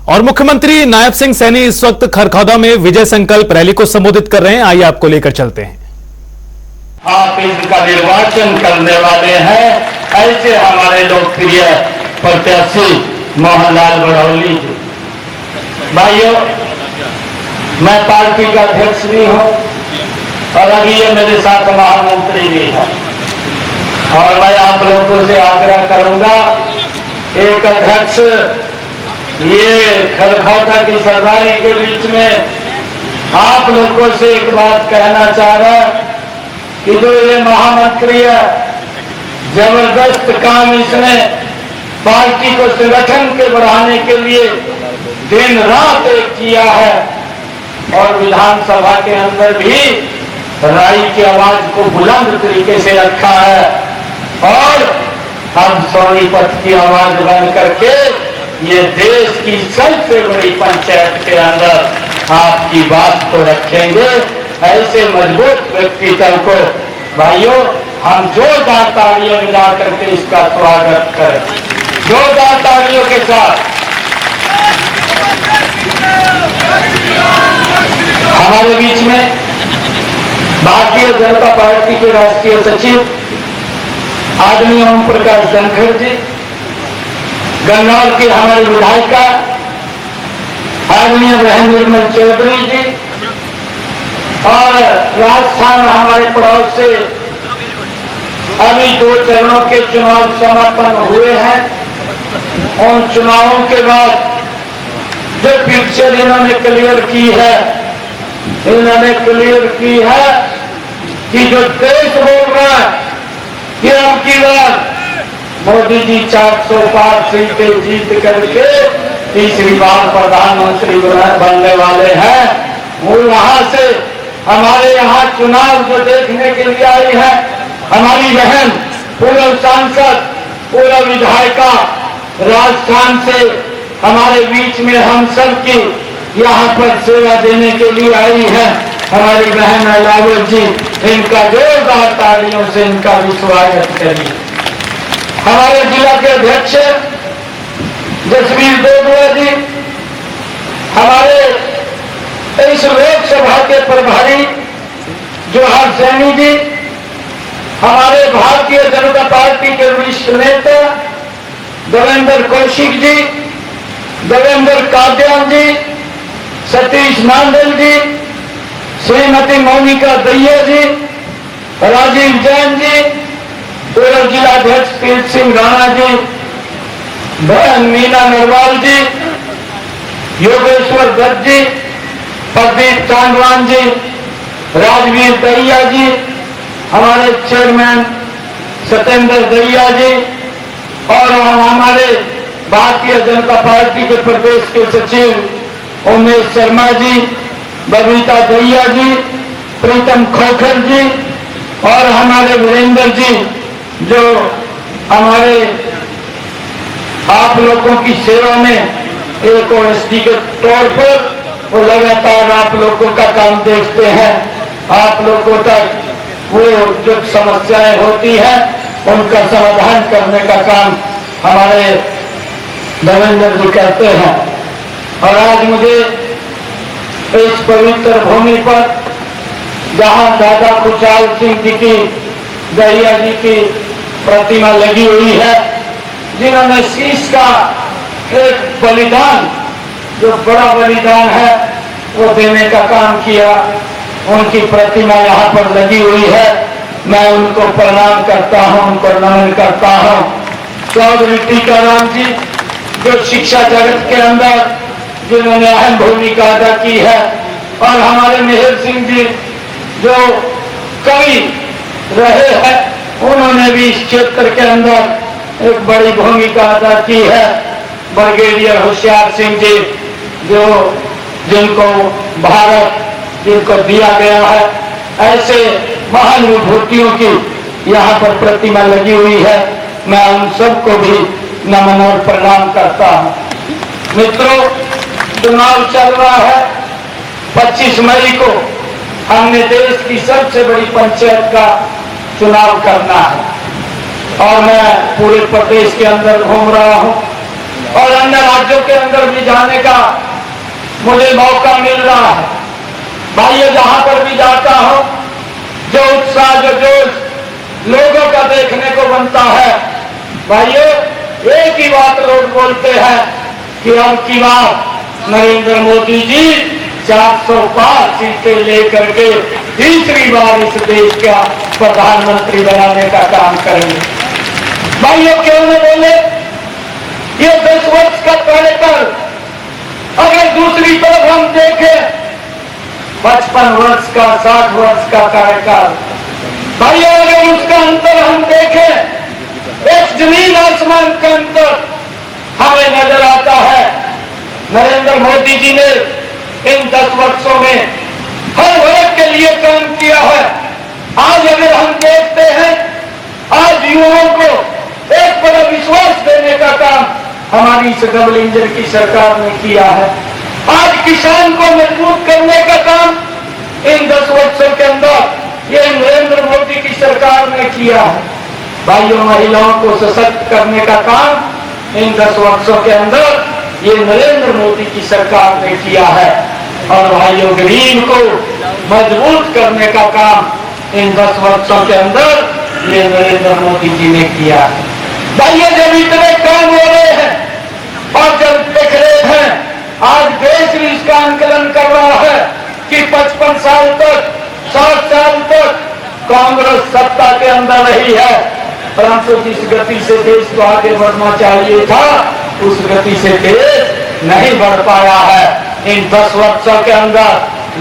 और मुख्यमंत्री नायब सिंह सैनी इस वक्त खरखौदा में विजय संकल्प रैली को संबोधित कर रहे हैं। आइए आपको लेकर चलते हैं। आप इनका निर्वाचन करने वाले हैं, ऐसे हमारे लोकप्रिय प्रत्याशी मोहनलाल बड़ौली जी। भाइयों, मैं पार्टी का अध्यक्ष भी हूं और अभी ये मेरे साथ महामंत्री भी है और मैं आप लोगों से आग्रह करूंगा, एक अध्यक्ष ये खरखौदा की सरदारी के बीच में आप लोगों से एक बात कहना चाह रहा कि जो ये महामंत्री है, जबरदस्त काम इसने पार्टी को संगठन के बढ़ाने के लिए दिन रात एक किया है और विधानसभा के अंदर भी राई की आवाज को बुलंद तरीके से रखा है और हम सोनीपत की आवाज बन करके ये देश की सबसे बड़ी पंचायत के अंदर आपकी बात को रखेंगे। ऐसे मजबूत व्यक्तित्व को भाइयों हम जोरदार तालियां मिला करके इसका स्वागत करें, जोरदार तालियों के साथ। हमारे बीच में भारतीय जनता पार्टी के राष्ट्रीय सचिव आदरणीय ओम प्रकाश धनखड़ जी, गन्नौर की हमारी विधायिका आदरणीय बहन निर्मल चौधरी जी और राजस्थान हमारे पड़ोस से अभी 2 चरणों के चुनाव समापन हुए हैं। उन चुनावों के बाद जो पिक्चर इन्होंने क्लियर की है, इन्होंने क्लियर की है कि जो देश बोल रहा है कि अब की बार मोदी जी 400 पार सीटें जीत करके तीसरी बार प्रधानमंत्री बनने वाले हैं। वो वहां से हमारे यहाँ चुनाव जो देखने के लिए आई है, हमारी बहन पूर्व सांसद, पूर्व विधायिका राजस्थान से हमारे बीच में हम सब की यहाँ पर सेवा देने के लिए आई है, हमारी बहन अलावल जी। इनका जोरदार तालियों से इनका भी स्वागत करिए। हमारे जिला के अध्यक्ष जसवीर देवड़ा जी, हमारे इस लोकसभा के प्रभारी जोहार सैनी जी, हमारे भारतीय जनता पार्टी के वरिष्ठ नेता देवेंद्र कौशिक जी, देवेंद्र काद्यान जी, सतीश नांदल जी, श्रीमती मोनिका दैया जी, राजीव जैन जी, पूर्व जिलाध्यक्ष तीर्थ सिंह राणा जी, बहन मीना नरवाल जी, योगेश्वर दत्त जी, प्रदीप चांदवान जी, राजवीर दैया जी, हमारे चेयरमैन सत्येंद्र दैया जी और हमारे भारतीय जनता पार्टी के प्रदेश के सचिव उमेश शर्मा जी, बबीता दैया जी, प्रीतम खोखर जी और हमारे वीरेंद्र जी, जो हमारे आप लोगों की सेवा में एक ओएसडी के तौर पर वो लगातार आप लोगों का काम देखते हैं। आप लोगों तक वो जो समस्याएं होती हैं उनका समाधान करने का काम हमारे देवेंद्र जी करते हैं। और आज मुझे इस पवित्र भूमि पर जहां दादा खुशहाल सिंह जी की, दहिया जी की प्रतिमा लगी हुई है, जिन्होंने शीश का एक बलिदान, जो बड़ा बलिदान है, वो देने का काम किया, उनकी प्रतिमा यहाँ पर लगी हुई है। मैं उनको प्रणाम करता हूँ, उनको नमन करता हूँ। चौधरी टीकाराम जी, जो शिक्षा जगत के अंदर जिन्होंने अहम भूमिका अदा की है, और हमारे मेहर सिंह जी जो कवि रहे हैं, उन्होंने भी इस क्षेत्र के अंदर एक बड़ी भूमिका अदा की है। ब्रिगेडियर होशियार सिंह जी, जो जिनको भारत जिनको दिया गया है, ऐसे महान विभूतियों की यहाँ पर प्रतिमा लगी हुई है। मैं उन सबको भी नमन और प्रणाम करता हूँ। मित्रों, चुनाव चल रहा है। 25 मई को हमने देश की सबसे बड़ी पंचायत का चुनाव करना है और मैं पूरे प्रदेश के अंदर घूम रहा हूं और अन्य राज्यों के अंदर भी जाने का मुझे मौका मिल रहा है। भाइयों, जहां पर भी जाता हूं, जो उत्साह, जो जोश लोगों का देखने को बनता है, भाइयों एक ही बात लोग बोलते हैं कि अब की बार नरेंद्र मोदी जी 400 पार सीटें लेकर के तीसरी बार इस देश का प्रधानमंत्री बनाने का काम करेंगे। भाइयों, क्यों न बोले? ये 10 वर्ष का कार्यकाल, अगर दूसरी तरफ हम देखें 55 वर्ष का, 60 वर्ष का कार्यकाल, भाइयों अगर उसका अंतर हम देखें, एक जमीन आसमान का अंतर हमें नजर आता है। नरेंद्र मोदी जी ने इन 10 वर्षों में हर वर्ग के लिए काम किया है। आज अगर हम देखते हैं, आज युवाओं को एक बड़ा विश्वास देने का काम हमारी इस डबल इंजन की सरकार ने किया है। आज किसान को मजबूत करने का काम इन 10 वर्षों के अंदर ये नरेंद्र मोदी की सरकार ने किया है। भाइयों, महिलाओं को सशक्त करने का काम इन 10 वर्षों के अंदर ये नरेंद्र मोदी की सरकार ने किया है। और भाइयों, गरीब को मजबूत करने का काम इन 10 वर्षों के अंदर ये नरेंद्र मोदी जी ने किया है। भाइयों, जब इतने काम हो रहे हैं और जब देख रहे हैं, आज देश भी इसका आंकलन कर रहा है कि 55 साल तक, 60 साल तक कांग्रेस सत्ता के अंदर रही है, परंतु जिस गति से देश को आगे बढ़ना चाहिए था उस गति से देश नहीं बढ़ पाया है। इन 10 वर्षों के अंदर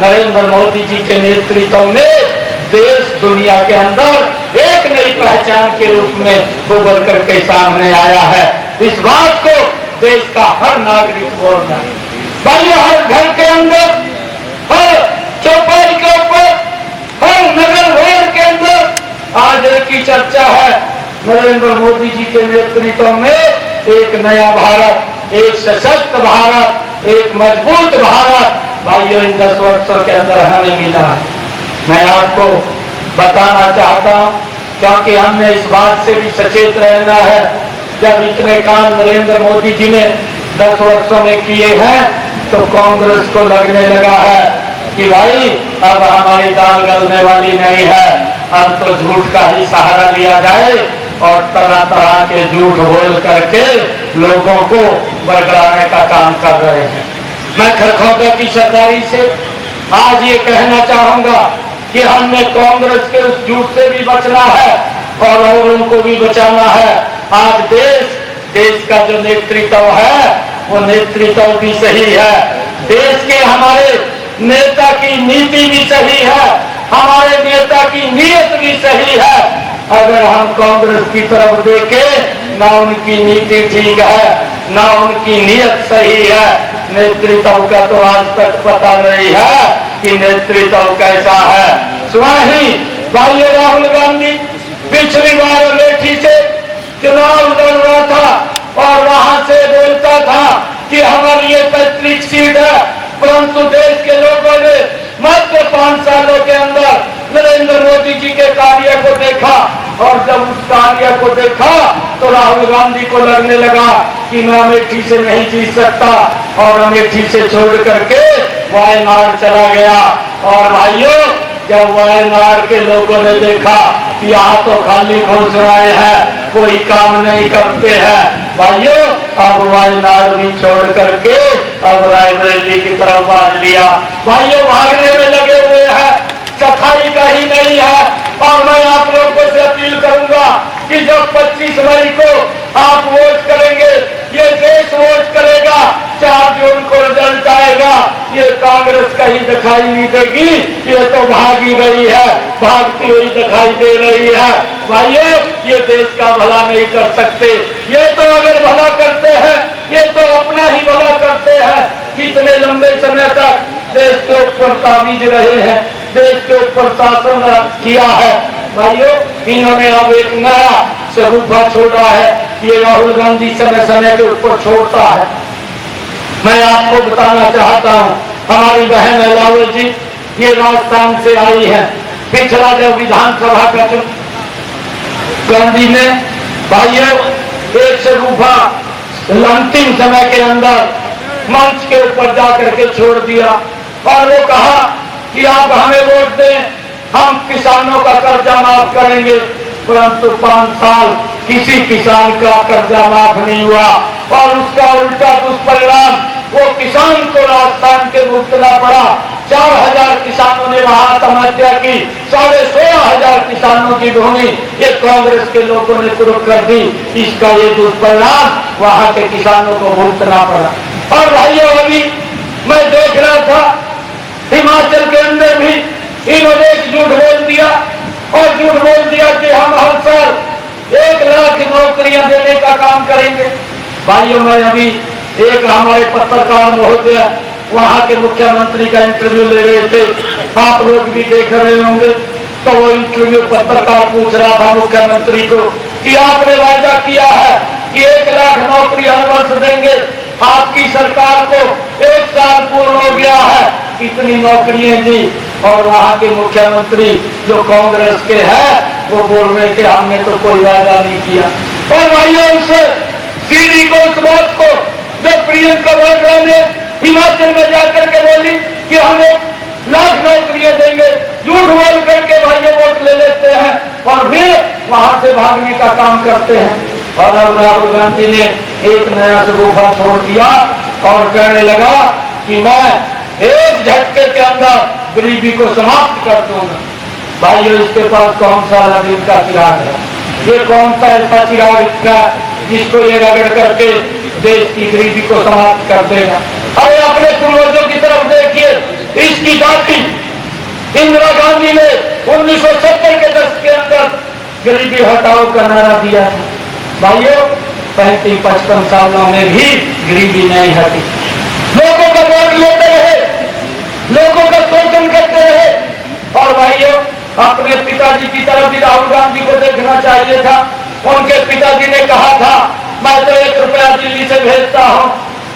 नरेंद्र मोदी जी के नेतृत्व में देश दुनिया के अंदर एक नई पहचान के रूप में उभर करके सामने आया है। इस बात को देश का हर नागरिक बोलना है। भाई, हर घर के अंदर, हर चौपाई के ऊपर, हर नगर वार्ड के अंदर आज की चर्चा है नरेंद्र मोदी जी के नेतृत्व में एक नया भारत, एक सशक्त भारत, एक मजबूत भारत भाइयों इन 10 वर्षों के अंदर हमें मिला है। मैं आपको बताना चाहता हूं, क्योंकि हमने इस बात से भी सचेत रहना है, जब इतने काम नरेंद्र मोदी जी ने 10 वर्षों में किए हैं तो कांग्रेस को लगने लगा है कि भाई अब हमारी दाल गलने वाली नहीं है, अब तो झूठ का ही सहारा लिया जाए और तरह तरह के झूठ बोल करके लोगों को बरगलाने का काम कर रहे हैं। मैं खरखौदा की सरदारी से आज ये कहना चाहूंगा कि हमने कांग्रेस के उस झूठ से भी बचना है और औरों को भी बचाना है। आज देश का जो नेतृत्व है वो नेतृत्व भी सही है, देश के हमारे नेता की नीति भी सही है, हमारे नेता की नीयत भी सही है। अगर हम कांग्रेस की तरफ देखें, ना उनकी नीति ठीक है, ना उनकी नीयत सही है, नेतृत्व का तो आज तक पता नहीं है कि नेतृत्व कैसा है। स्वाही भाइयों, राहुल गांधी पिछली बार अमेठी से चुनाव लड़ रहा था और वहां से बोलता था कि हमारी ये 35 सीट है, परंतु देश के लोगों ने मात्र 5 सालों के अंदर नरेंद्र मोदी जी के कार्य को देखा और जब उस कार्य को देखा तो राहुल गांधी को लगने लगा कि मैं अमेठी से नहीं जीत सकता और अमेठी से छोड़ करके वायनाड चला गया। और भाइयों, जब वायनाड के लोगों ने देखा कि यहाँ तो खाली घोषणाएं हैं, कोई काम नहीं करते हैं, भाइयों अब वायनाड भी छोड़ करके अब रायबरेली की तरफ भाग लिया। भाइयों, भागने में लगे हुए हैं, सफाई का ही नहीं है। और मैं आप लोगों से अपील करूंगा कि जब 25 मई को आप वोट करेंगे, ये देश वोट करेगा, 4 जून को रिजल्ट आएगा, ये कांग्रेस कहीं दिखाई नहीं देगी, ये तो भागी गई है, भागती हुई दिखाई दे रही है। भाइयों, ये देश का भला नहीं कर सकते, ये तो अगर भला करते हैं ये तो अपना ही भला करते हैं। कितने लंबे समय तक देश के ऊपर ताबीज रहे हैं, देश के ऊपर शासन किया है। भाइयों, इन्होंने अब एक नया शगुफा छोड़ा है, ये राहुल गांधी समय समय के ऊपर छोड़ता है। मैं आपको बताना चाहता हूँ, हमारी बहन अलावल जी ये राजस्थान से आई है। पिछला जब विधानसभा का गांधी ने भाइयों एक शगुफा अंतिम समय के अंदर मंच के ऊपर जाकर के छोड़ दिया और वो कहा कि आप हमें वोट दें, हम किसानों का कर्जा माफ करेंगे। परंतु 5 साल किसी किसान का कर्जा माफ नहीं हुआ और उसका उल्टा दुष्परिणाम वो किसान को राजस्थान के भुगतना पड़ा। 4000 किसानों ने वहां आत्महत्या की, 16,500 किसानों की भूमि ये कांग्रेस के लोगों ने कुर्क कर दी। इसका ये दुष्परिणाम वहां के किसानों को भुगतना पड़ा। और भाइयों, अभी मैं देख रहा था हिमाचल के अंदर भी इन्होंने एक झूठ बोल दिया और झूठ बोल दिया कि हम हर साल 1 लाख नौकरियां देने का काम करेंगे। भाइयों, मैं अभी एक हमारे पत्रकार महोदय वहां के मुख्यमंत्री का इंटरव्यू ले रहे थे, आप लोग भी देख रहे होंगे। तो वो इंटरव्यू पत्रकार पूछ रहा था मुख्यमंत्री को कि आपने वादा किया है कि 1 लाख नौकरी हर वर्ष देंगे, आपकी सरकार को 1 साल पूर्ण हो गया है, कितनी नौकरियां दी? और वहां के मुख्यमंत्री जो कांग्रेस के हैं वो बोल रहे कि हमने तो कोई वादा नहीं किया। और भाइयों, उस सीडी को, उस बात को जब प्रियंका वाड्रा ने हिमाचल में जाकर के बोली कि हम 1 लाख नौकरियां देंगे, झूठ बोल करके भाइयों वोट ले लेते हैं और फिर वहां से भागने का काम करते हैं। और अब राहुल गांधी ने एक नया शगुफा छोड़ दिया और कहने लगा कि मैं एक झटके के अंदर गरीबी को समाप्त कर दूंगा। भाइयों, इसके पास कौन सा दिन का चिराग है? ये कौन सा ऐसा चिराग का जिसको ये रगड़ करके देश की गरीबी को समाप्त कर देगा? अरे अपने पूर्वजों की तरफ देखिए, इसकी दादी इंदिरा गांधी ने 1970 के दशक के अंदर गरीबी हटाओ का नारा दिया था। भाइयों, 35-55 सालों में भी गरीबी नहीं हटी। लोगों का वोट लेते रहे, लोगों का शोषण करते रहे। और भाइयों, अपने पिताजी की तरफ भी राहुल गांधी को देखना चाहिए था। उनके पिताजी ने कहा था, मैं तो 1 रुपया दिल्ली से भेजता हूँ,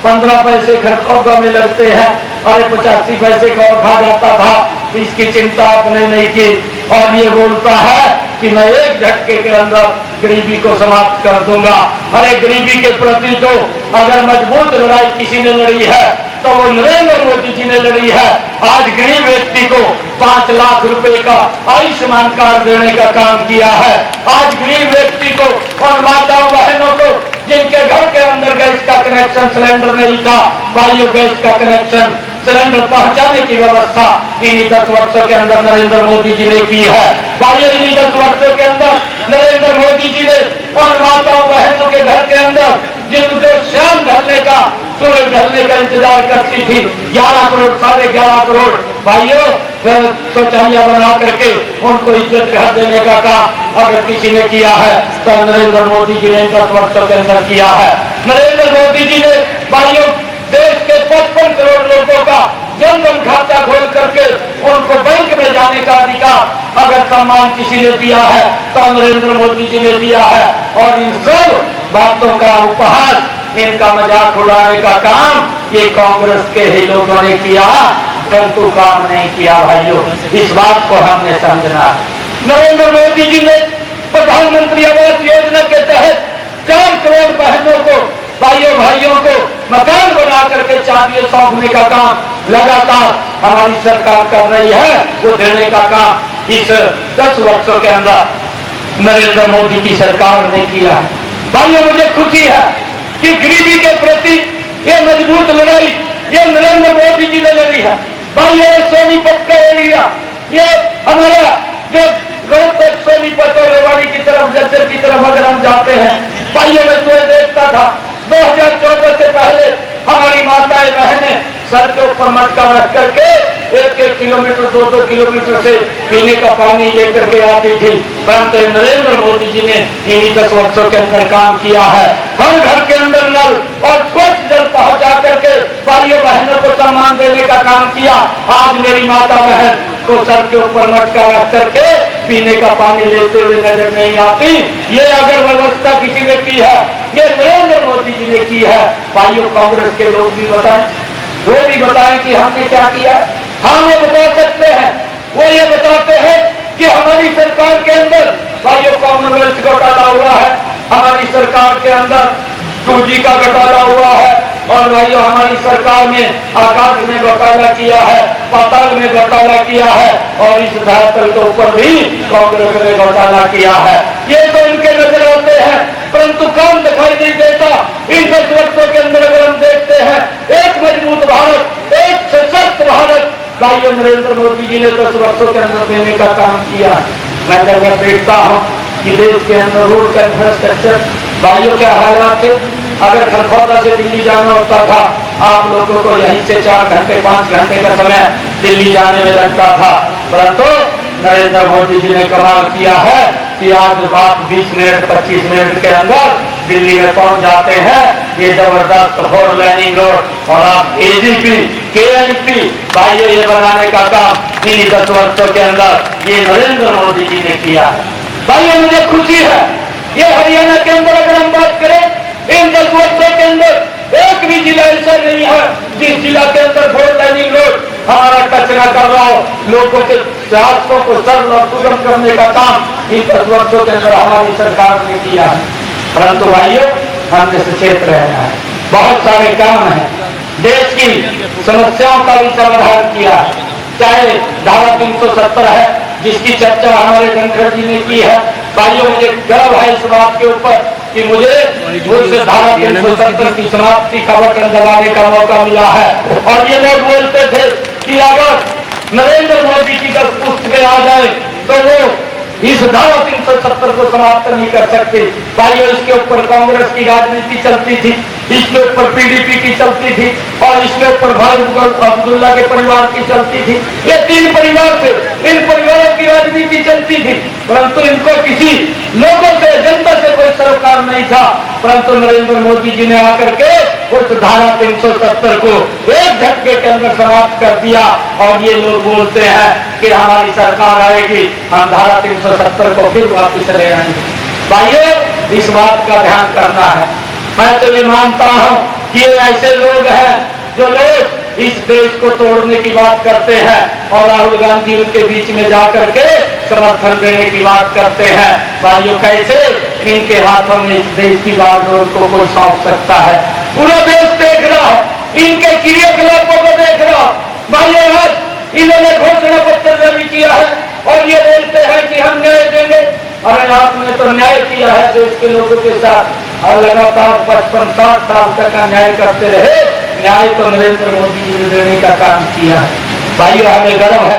15 पैसे खरखौदा में लगते हैं और 85 पैसे का और खा जाता था, इसकी चिंता आपने नहीं की। और ये बोलता है कि मैं एक झटके के अंदर गरीबी को समाप्त कर दूंगा। अरे गरीबी के प्रति तो अगर मजबूत लड़ाई किसी ने लड़ी है तो वो नरेंद्र मोदी जी ने लड़ी है। आज गरीब व्यक्ति को 5 लाख रुपए का आयुष्मान कार्ड देने का काम किया है। आज गरीब व्यक्ति को और माताओं बहनों को जिनके घर के अंदर गैस का कनेक्शन सिलेंडर नहीं था, भाइयों गैस का कनेक्शन सिलेंडर पहुंचाने की व्यवस्था इन्हीं 10 वर्षों के अंदर नरेंद्र मोदी जी ने की है। भाइयों, इन्हीं 10 वर्षों के अंदर नरेंद्र मोदी जी ने और माताओं बहनों के घर के अंदर जिनको शाम ढलने का, सूरज ढलने का इंतजार करती थी, 11 करोड़ 11.5 करोड़ भाइयों शौचालय बना करके उनको इज्जत घर देने का काम अगर किसी ने किया है तो नरेंद्र मोदी जी ने 10 वर्षों के अंदर किया है। नरेंद्र मोदी जी ने भाइयों देश के 55 करोड़ लोगों का जनधन खाता खोल करके उनको बैंक में जाने का अधिकार अगर सम्मान किसी ने दिया है तो नरेंद्र मोदी जी ने दिया है। और इन सब बातों का उपहास, इनका मजाक उड़ाने का काम ये कांग्रेस के ही लोगों ने किया, परंतु काम नहीं किया। भाइयों, इस बात को हमने समझना है। नरेंद्र मोदी जी ने प्रधानमंत्री आवास योजना के तहत 4 करोड़ बहनों को, भाइयों को मकान बना करके चाबियां सौंपने का काम लगातार हमारी सरकार कर रही है। वो देने का काम इस 10 वर्षों के अंदर नरेंद्र मोदी की सरकार ने किया है। भाइयों, मुझे खुशी है कि गरीबी के प्रति ये मजबूत लड़ाई ये नरेंद्र मोदी जी ने लड़ी है। भाइयों, सोनीपत का एरिया, ये हमारा जो रोहतक सोनीपत और रेवाड़ी की तरफ, जैसे की तरफ अगर हम जाते हैं, भाइयों मैं तो देखता था 2014 से पहले हमारी माताएं बहनें सर के ऊपर मटका रख करके 1-1 किलोमीटर 2-2 किलोमीटर से पीने का पानी लेकर के आती थी। परंतु नरेंद्र मोदी जी ने इन्हीं 10 वर्षों के अंदर काम किया है। हर घर के अंदर नल और स्वच्छ जल पहुंचा करके भाइयों बहनों को सम्मान देने का काम किया। आज मेरी माता बहन को सर के ऊपर मटका रख करके पीने का पानी लेते हुए नजर नहीं आती। ये अगर व्यवस्था किसी ने की है, ये नरेंद्र मोदी जी ने की है। भाइयों, कांग्रेस के लोग भी बताएं, वो भी बताएं कि हमने क्या किया। हम ये बता सकते हैं, वो ये बताते हैं कि हमारी सरकार के अंदर भाइयों कॉमनवेल्थ घोटाला हुआ है, हमारी सरकार के अंदर 2G का घोटाला हुआ है, और भाइयों हमारी सरकार ने आकाश में घोटाला किया है, पाताल में घोटाला किया है और इस धरातल के ऊपर भी कांग्रेस ने घोटाला किया है। ये तो इनके नजर आते हैं, परंतु काम दिखाई नहीं देता। इन 10 वर्षों के अंदर अगर हम देखते हैं, एक मजबूत भारत, एक सशक्त भारत भाइयों नरेंद्र मोदी जी ने 10 वर्षों के अंदर देने का काम किया। मैं जब देखता हूँ कि देश के अंदर रोड का इंफ्रास्ट्रक्चर भाइयों क्या हालात है। अगर खरखौदा से दिल्ली जाना होता था, आप लोगों को यहीं से 4 घंटे 5 घंटे का समय दिल्ली जाने में लगता था, परंतु नरेंद्र मोदी जी ने कमाल किया है कि आज आप 20 मिनट 25 मिनट के अंदर दिल्ली में पहुंच जाते हैं। ये जबरदस्त 4 लाइनिंग रोड और आप एजीपी केएनपी भाइयों ये बनाने का काम इन्हीं 10 वर्षों के अंदर ये नरेंद्र मोदी जी ने किया है। भाइयों मुझे खुशी है, ये हरियाणा के अंदर अगर हम बात करें, इन 10 वर्षों के अंदर एक भी जिला ऐसा नहीं है जिस जिला के अंदर 4 लाइनिंग रोड हमारा कचरा कर रहा हो। लोगों के रास्तों को सरल और सुगम करने का काम इन 10 वर्षों के अंदर हमारी सरकार ने किया है। परंतु भाइयों हमने सचेत रहना है, बहुत सारे काम हैं, देश की समस्याओं का भी समाधान किया है। चाहे धारा 370 है जिसकी चर्चा हमारे धनखड़ जी ने की है। भाइयों मुझे गर्व है इस बात के ऊपर कि मुझे धारा 370 की समाप्ति का बटन दबाने का मौका मिला है। और ये लोग बोलते थे कि अगर नरेंद्र मोदी की 10 पुस्तकें आ जाए तो वो इस धारा 370 को समाप्त नहीं कर सकते। भाइयों इसके ऊपर कांग्रेस की राजनीति चलती थी, इसके ऊपर पीडीपी की चलती थी और इसके ऊपर भाई अब्दुल्ला के परिवार की चलती थी। ये 3 परिवार थे, इन परिवारों की राजनीति चलती थी, परंतु इनको किसी लोगों से जनता से कोई सरोकार नहीं था। परंतु नरेंद्र मोदी जी ने आकर के उस धारा 370 को एक झटके के अंदर समाप्त कर दिया। और ये लोग बोलते हैं कि हमारी सरकार आएगी, हम धारा 370 को फिर वापिस ले आएंगे। भाइयों इस बात का ध्यान करना है। मैं तो ये मानता हूं कि ये ऐसे लोग हैं जो लोग इस देश को तोड़ने की बात करते हैं और राहुल गांधी उनके बीच में जाकर के समर्थन देने की बात करते हैं। भाइयों कैसे इनके हाथों में इस देश की बागडोर को कोई सौंप सकता है? पूरा देश देख रहा है, इनके क्रियाकलापों को देख रहा। भाइयों आज इन्होंने घोषणा पत्र जारी किया है और ये बोलते हैं कि हम न्याय देंगे। अरे आपने तो न्याय किया है देश के लोगों के साथ और लगातार 55-60 साल तक का न्याय करते रहे। न्याय तो नरेंद्र मोदी जी ने देने का काम किया है। भाइयों हमें गर्व है।